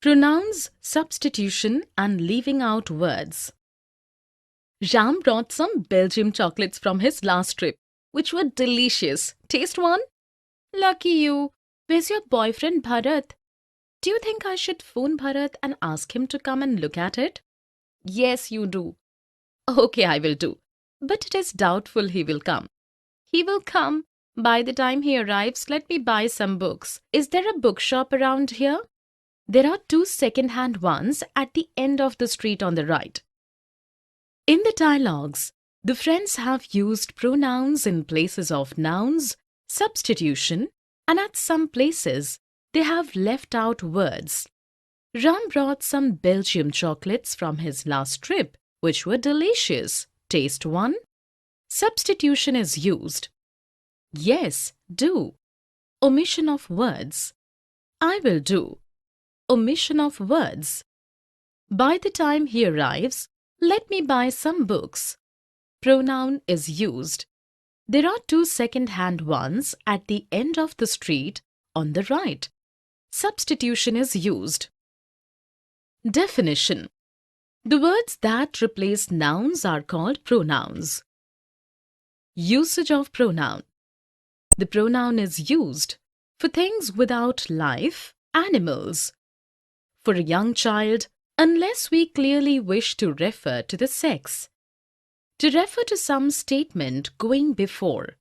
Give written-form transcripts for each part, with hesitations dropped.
Pronouns, substitution and leaving out words. Ram brought some Belgium chocolates from his last trip, which were delicious. Taste one? Lucky you. Where's your boyfriend Bharat? Do you think I should phone Bharat and ask him to come and look at it? Yes, you do. Okay, I will do. But it is doubtful he will come. He will come. By the time he arrives, let me buy some books. Is there a bookshop around here? There are 2 second-hand ones at the end of the street on the right. In the dialogues, the friends have used pronouns in places of nouns, substitution, and at some places, they have left out words. Ram brought some Belgium chocolates from his last trip, which were delicious. Taste one? Substitution is used. Yes, do. Omission of words. I will do. Omission of words. By the time he arrives, let me buy some books. Pronoun is used. There are 2 second-hand ones at the end of the street on the right. Substitution is used. Definition. The words that replace nouns are called pronouns. Usage of pronoun. The pronoun is used for things without life, animals. For a young child, unless we clearly wish to refer to the sex. To refer to some statement going before.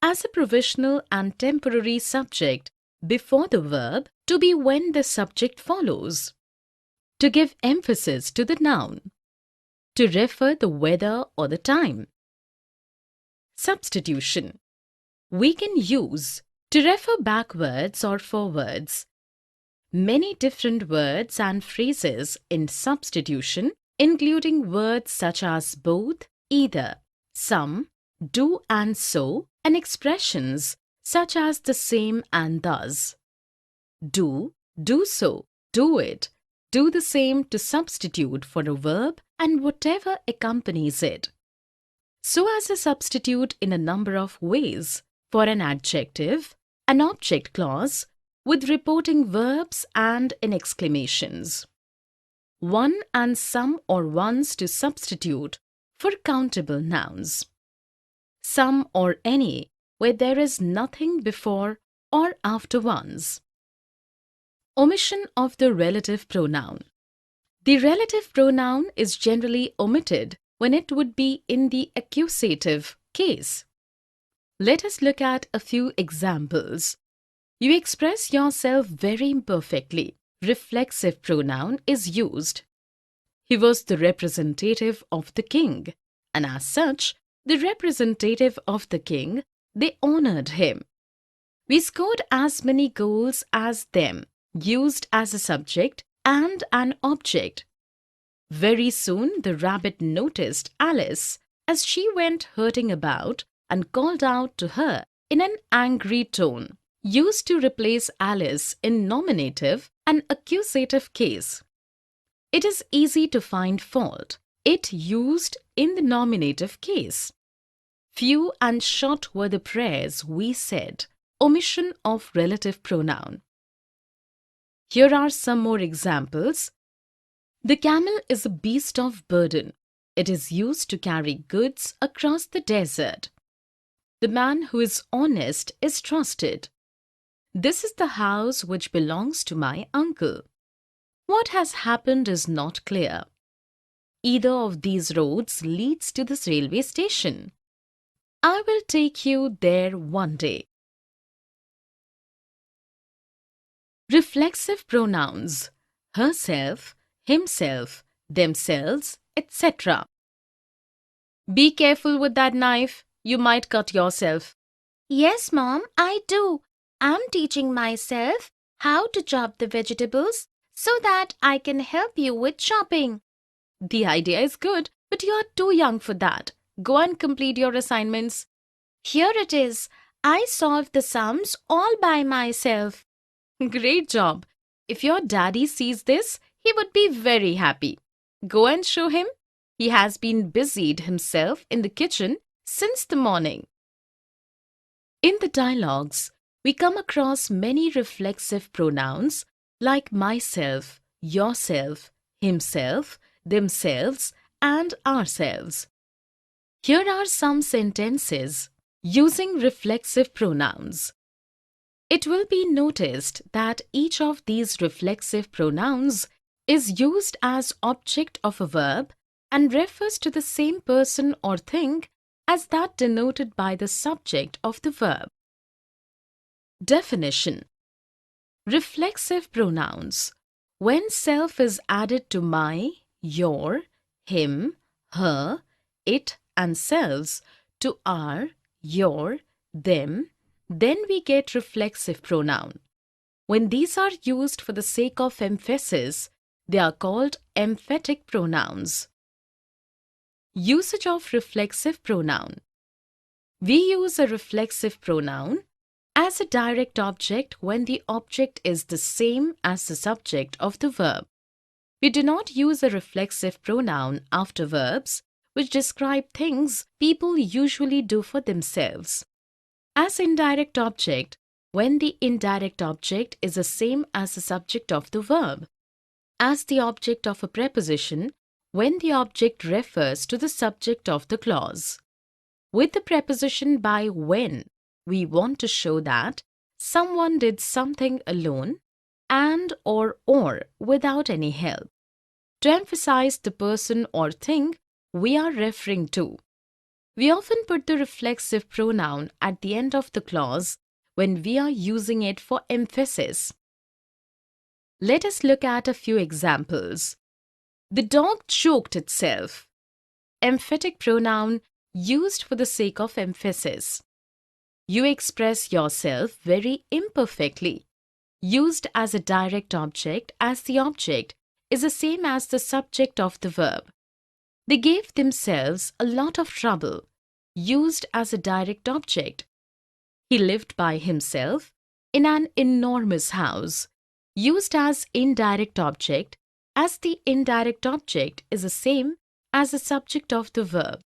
As a provisional and temporary subject before the verb to be when the subject follows. To give emphasis to the noun. To refer the weather or the time. Substitution. We can use to refer backwards or forwards. Many different words and phrases in substitution, including words such as both, either, some, do and so, and expressions such as the same and thus. Do, do so, do it, do the same to substitute for a verb and whatever accompanies it. So as a substitute in a number of ways for an adjective, an object clause, with reporting verbs and in exclamations. One and some or ones to substitute for countable nouns. Some or any where there is nothing before or after ones. Omission of the relative pronoun. The relative pronoun is generally omitted when it would be in the accusative case. Let us look at a few examples. You express yourself very imperfectly. Reflexive pronoun is used. He was the representative of the king, and as such, the representative of the king, they honored him. We scored as many goals as them, used as a subject and an object. Very soon the rabbit noticed Alice as she went hurting about and called out to her in an angry tone. Used to replace Alice in nominative and accusative case. It is easy to find fault. It used in the nominative case. Few and short were the prayers we said. Omission of relative pronoun. Here are some more examples. The camel is a beast of burden. It is used to carry goods across the desert. The man who is honest is trusted. This is the house which belongs to my uncle. What has happened is not clear. Either of these roads leads to this railway station. I will take you there one day. Reflexive pronouns: herself, himself, themselves, etc. Be careful with that knife. You might cut yourself. Yes, Mom, I do. I'm teaching myself how to chop the vegetables so that I can help you with chopping. The idea is good, but you are too young for that. Go and complete your assignments. Here it is. I solved the sums all by myself. Great job. If your daddy sees this, he would be very happy. Go and show him. He has been busied himself in the kitchen since the morning. In the dialogues, we come across many reflexive pronouns like myself, yourself, himself, themselves, and ourselves. Here are some sentences using reflexive pronouns. It will be noticed that each of these reflexive pronouns is used as object of a verb and refers to the same person or thing as that denoted by the subject of the verb. Definition: reflexive pronouns. When self is added to my, your, him, her, it, and selves, to our, your, them, then we get reflexive pronoun. When these are used for the sake of emphasis, they are called emphatic pronouns. Usage of reflexive pronoun. We use a reflexive pronoun as a direct object when the object is the same as the subject of the verb. We do not use a reflexive pronoun after verbs which describe things people usually do for themselves. As indirect object when the indirect object is the same as the subject of the verb. As the object of a preposition when the object refers to the subject of the clause. With the preposition by when, we want to show that someone did something alone and or without any help. To emphasize the person or thing we are referring to. We often put the reflexive pronoun at the end of the clause when we are using it for emphasis. Let us look at a few examples. The dog choked itself. Emphatic pronoun used for the sake of emphasis. You express yourself very imperfectly. Used as a direct object as the object is the same as the subject of the verb. They gave themselves a lot of trouble. Used as a direct object. He lived by himself in an enormous house. Used as indirect object as the indirect object is the same as the subject of the verb.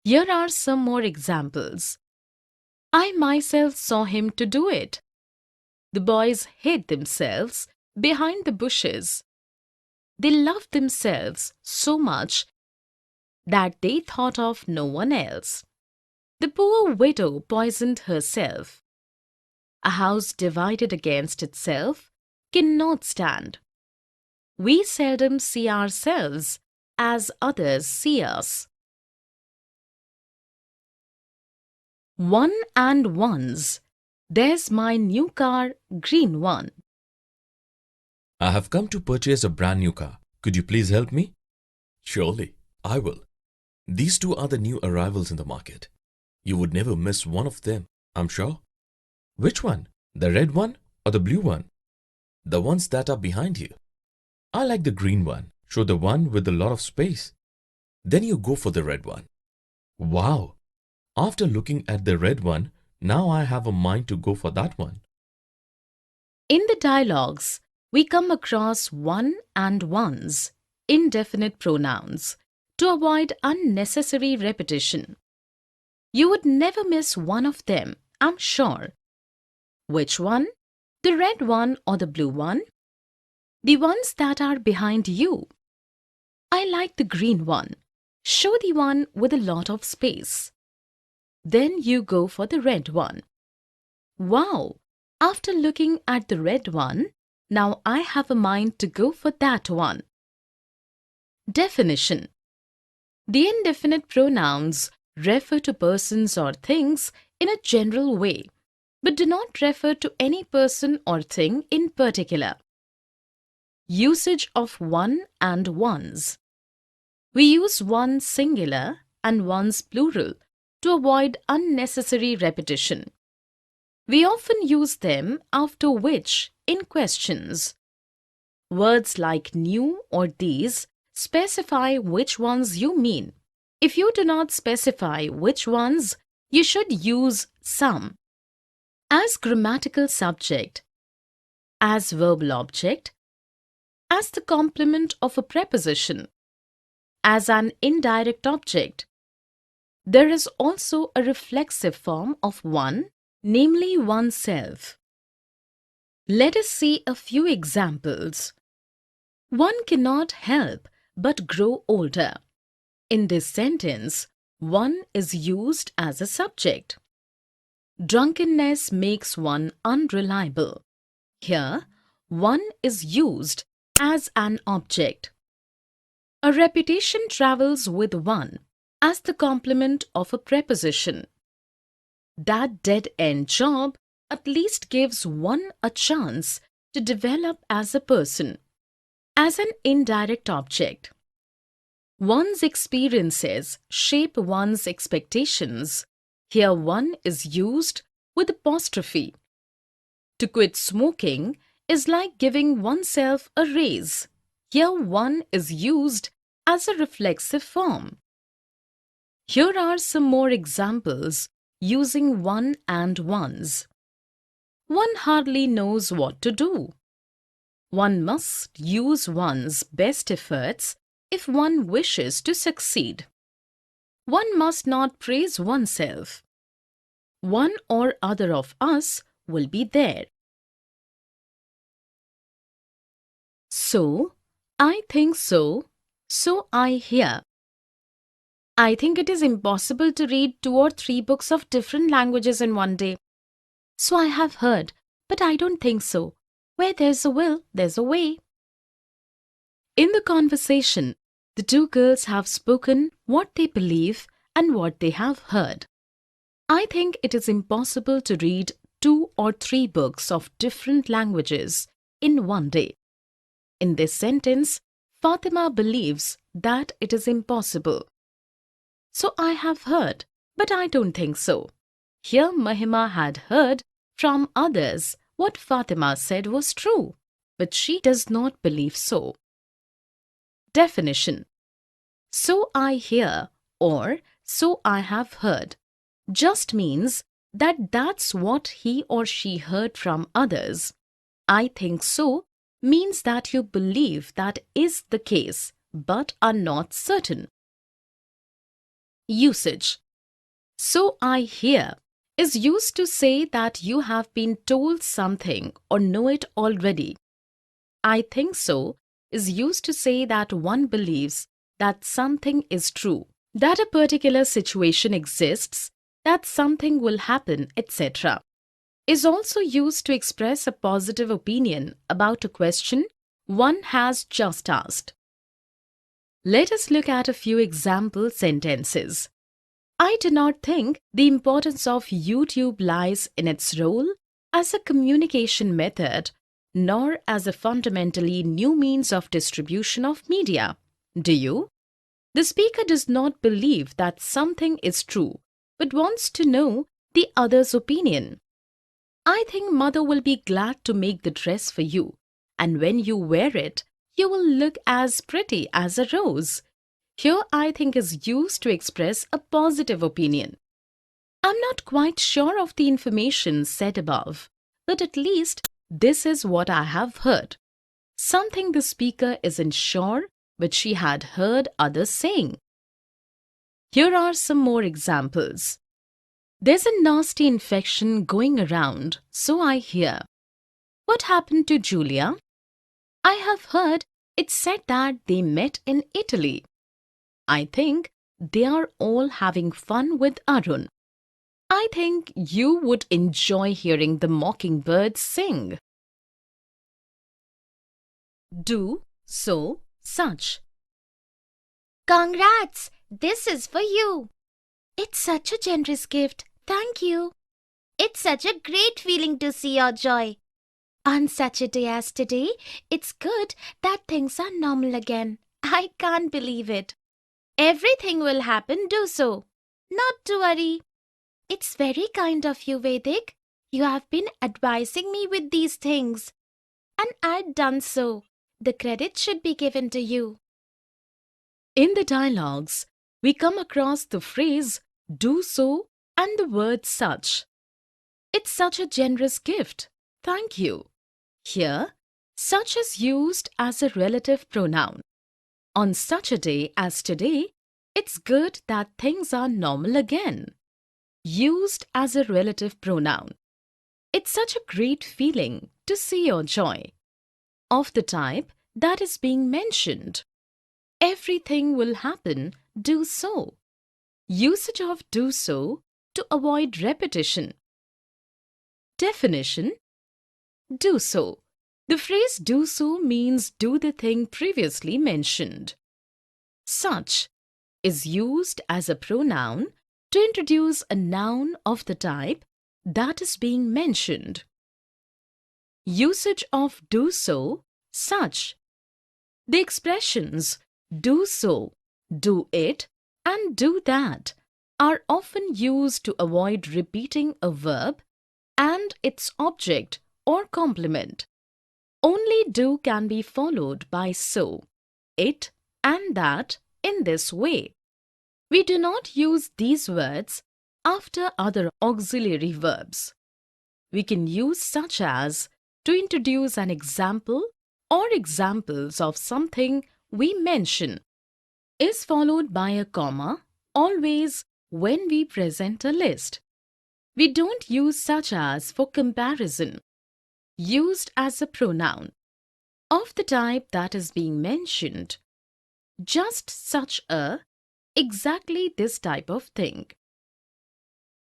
Here are some more examples. I myself saw him to do it. The boys hid themselves behind the bushes. They loved themselves so much that they thought of no one else. The poor widow poisoned herself. A house divided against itself cannot stand. We seldom see ourselves as others see us. One and ones. There's my new car, green one. I have come to purchase a brand new car. Could you please help me? Surely, I will. These two are the new arrivals in the market. You would never miss one of them, I'm sure. Which one? The red one or the blue one? The ones that are behind you. I like the green one. Show the one with a lot of space. Then you go for the red one. Wow! After looking at the red one, now I have a mind to go for that one. In the dialogues, we come across one and ones, indefinite pronouns, to avoid unnecessary repetition. You would never miss one of them, I'm sure. Which one? The red one or the blue one? The ones that are behind you. I like the green one. Show the one with a lot of space. Then you go for the red one. Wow! After looking at the red one, now I have a mind to go for that one. Definition. The indefinite pronouns refer to persons or things in a general way, but do not refer to any person or thing in particular. Usage of one and ones. We use one singular and ones plural to avoid unnecessary repetition. We often use them after which in questions. Words like new or these specify which ones you mean. If you do not specify which ones, you should use some. As grammatical subject, as verbal object, as the complement of a preposition, as an indirect object. There is also a reflexive form of one, namely oneself. Let us see a few examples. One cannot help but grow older. In this sentence, one is used as a subject. Drunkenness makes one unreliable. Here, one is used as an object. A reputation travels with one as the complement of a preposition. That dead-end job at least gives one a chance to develop as a person. As an indirect object. One's experiences shape one's expectations. Here one is used with apostrophe. To quit smoking is like giving oneself a raise. Here one is used as a reflexive form. Here are some more examples using one and ones. One hardly knows what to do. One must use one's best efforts if one wishes to succeed. One must not praise oneself. One or other of us will be there. So, I think so, so I hear. I think it is impossible to read 2 or 3 books of different languages in one day. So I have heard, but I don't think so. Where there's a will, there's a way. In the conversation, the two girls have spoken what they believe and what they have heard. I think it is impossible to read 2 or 3 books of different languages in one day. In this sentence, Fatima believes that it is impossible. So I have heard, but I don't think so. Here Mahima had heard from others what Fatima said was true, but she does not believe so. Definition. So I hear or so I have heard just means that that's what he or she heard from others. I think so means that you believe that is the case but are not certain. Usage. So I hear is used to say that you have been told something or know it already. I think so is used to say that one believes that something is true, that a particular situation exists, that something will happen, etc. Is also used to express a positive opinion about a question one has just asked. Let us look at a few example sentences. I do not think the importance of YouTube lies in its role as a communication method, nor as a fundamentally new means of distribution of media. Do you? The speaker does not believe that something is true, but wants to know the other's opinion. I think mother will be glad to make the dress for you, and when you wear it, you will look as pretty as a rose. Here I think is used to express a positive opinion. I'm not quite sure of the information said above, but at least this is what I have heard. Something the speaker isn't sure, but she had heard others saying. Here are some more examples. There's a nasty infection going around, so I hear. What happened to Julia? I have heard it said that they met in Italy. I think they are all having fun with Arun. I think you would enjoy hearing the mockingbirds sing. Do, so, such. Congrats! This is for you. It's such a generous gift. Thank you. It's such a great feeling to see your joy. On such a day as today, it's good that things are normal again. I can't believe it. Everything will happen, do so. Not to worry. It's very kind of you, Vedic. You have been advising me with these things. And I've done so. The credit should be given to you. In the dialogues, we come across the phrase do so and the word such. It's such a generous gift. Thank you. Here, such is used as a relative pronoun. On such a day as today, it's good that things are normal again. Used as a relative pronoun. It's such a great feeling to see your joy, of the type that is being mentioned. Everything will happen, do so. Usage of do so to avoid repetition. Definition: do so. The phrase do so means do the thing previously mentioned. Such is used as a pronoun to introduce a noun of the type that is being mentioned. Usage of do so, such. The expressions do so, do it, and do that are often used to avoid repeating a verb and its object or complement. Only do can be followed by so, it, and that in this way. We do not use these words after other auxiliary verbs. We can use such as to introduce an example or examples of something we mention. Is followed by a comma always when we present a list. We don't use such as for comparison. Used as a pronoun of the type that is being mentioned. Just such a, exactly this type of thing.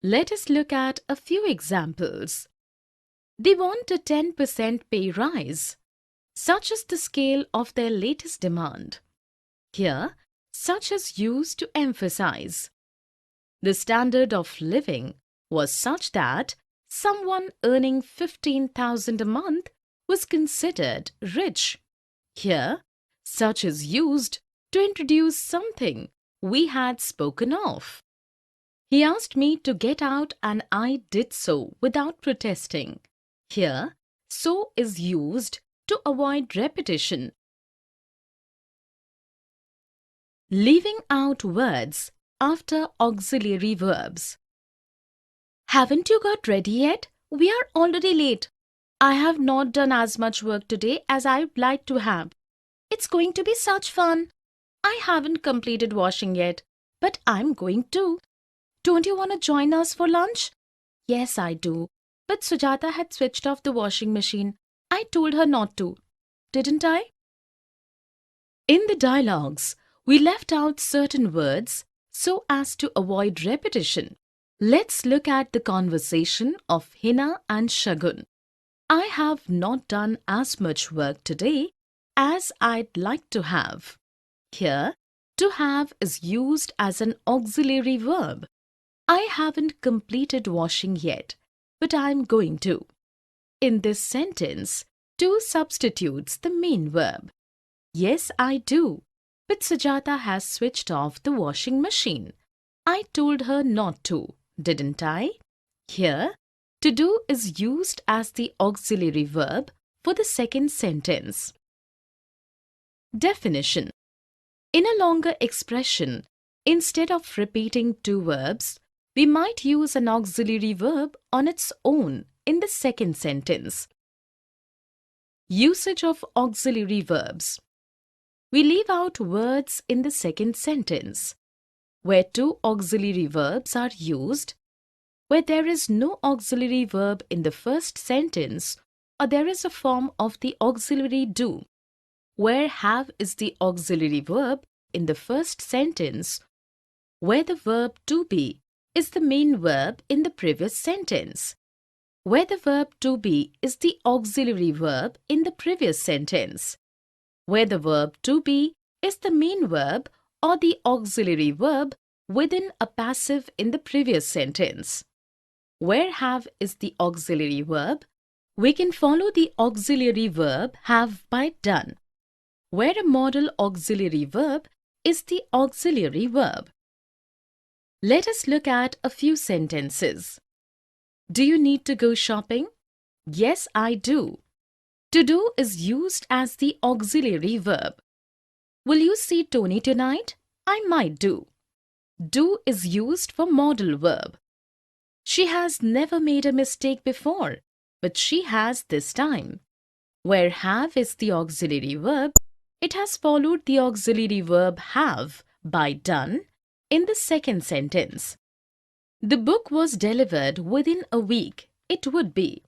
Let us look at a few examples. They want a 10% pay rise. Such is the scale of their latest demand. Here, such is used to emphasize. The standard of living was such that someone earning 15,000 a month was considered rich. Here, such is used to introduce something we had spoken of. He asked me to get out and I did so without protesting. Here, so is used to avoid repetition. Leaving out words after auxiliary verbs. Haven't you got ready yet? We are already late. I have not done as much work today as I'd like to have. It's going to be such fun. I haven't completed washing yet, but I'm going to. Don't you want to join us for lunch? Yes, I do. But Sujata had switched off the washing machine. I told her not to. Didn't I? In the dialogues, we left out certain words so as to avoid repetition. Let's look at the conversation of Hina and Shagun. I have not done as much work today as I'd like to have. Here, to have is used as an auxiliary verb. I haven't completed washing yet, but I'm going to. In this sentence, to substitutes the main verb. Yes, I do. But Sujata has switched off the washing machine. I told her not to, didn't I? Here, to do is used as the auxiliary verb for the second sentence. Definition. In a longer expression, instead of repeating two verbs, we might use an auxiliary verb on its own in the second sentence. Usage of auxiliary verbs. We leave out words in the second sentence, where two auxiliary verbs are used, where there is no auxiliary verb in the first sentence, or there is a form of the auxiliary do, where have is the auxiliary verb in the first sentence, where the verb to be is the main verb in the previous sentence, where the verb to be is the auxiliary verb in the previous sentence, where the verb to be is the main verb or the auxiliary verb within a passive in the previous sentence. Where have is the auxiliary verb, we can follow the auxiliary verb have by done. Where a modal auxiliary verb is the auxiliary verb. Let us look at a few sentences. Do you need to go shopping? Yes, I do. To do is used as the auxiliary verb. Will you see Tony tonight? I might do. Do is used for modal verb. She has never made a mistake before, but she has this time. Where have is the auxiliary verb, it has followed the auxiliary verb have by done in the second sentence. The book was delivered within a week. It would be.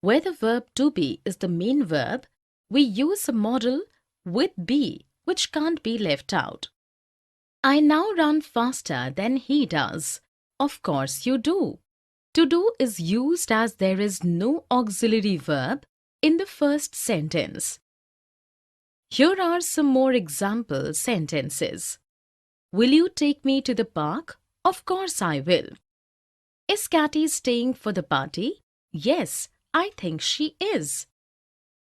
Where the verb to be is the main verb, we use a modal with be, which can't be left out. I now run faster than he does. Of course you do. To do is used as there is no auxiliary verb in the first sentence. Here are some more example sentences. Will you take me to the park? Of course I will. Is Cathy staying for the party? Yes, I think she is.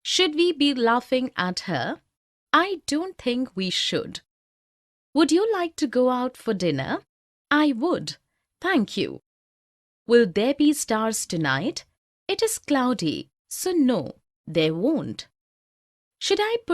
Should we be laughing at her? I don't think we should. Would you like to go out for dinner? I would. Thank you. Will there be stars tonight? It is cloudy, so no, there won't. Should I put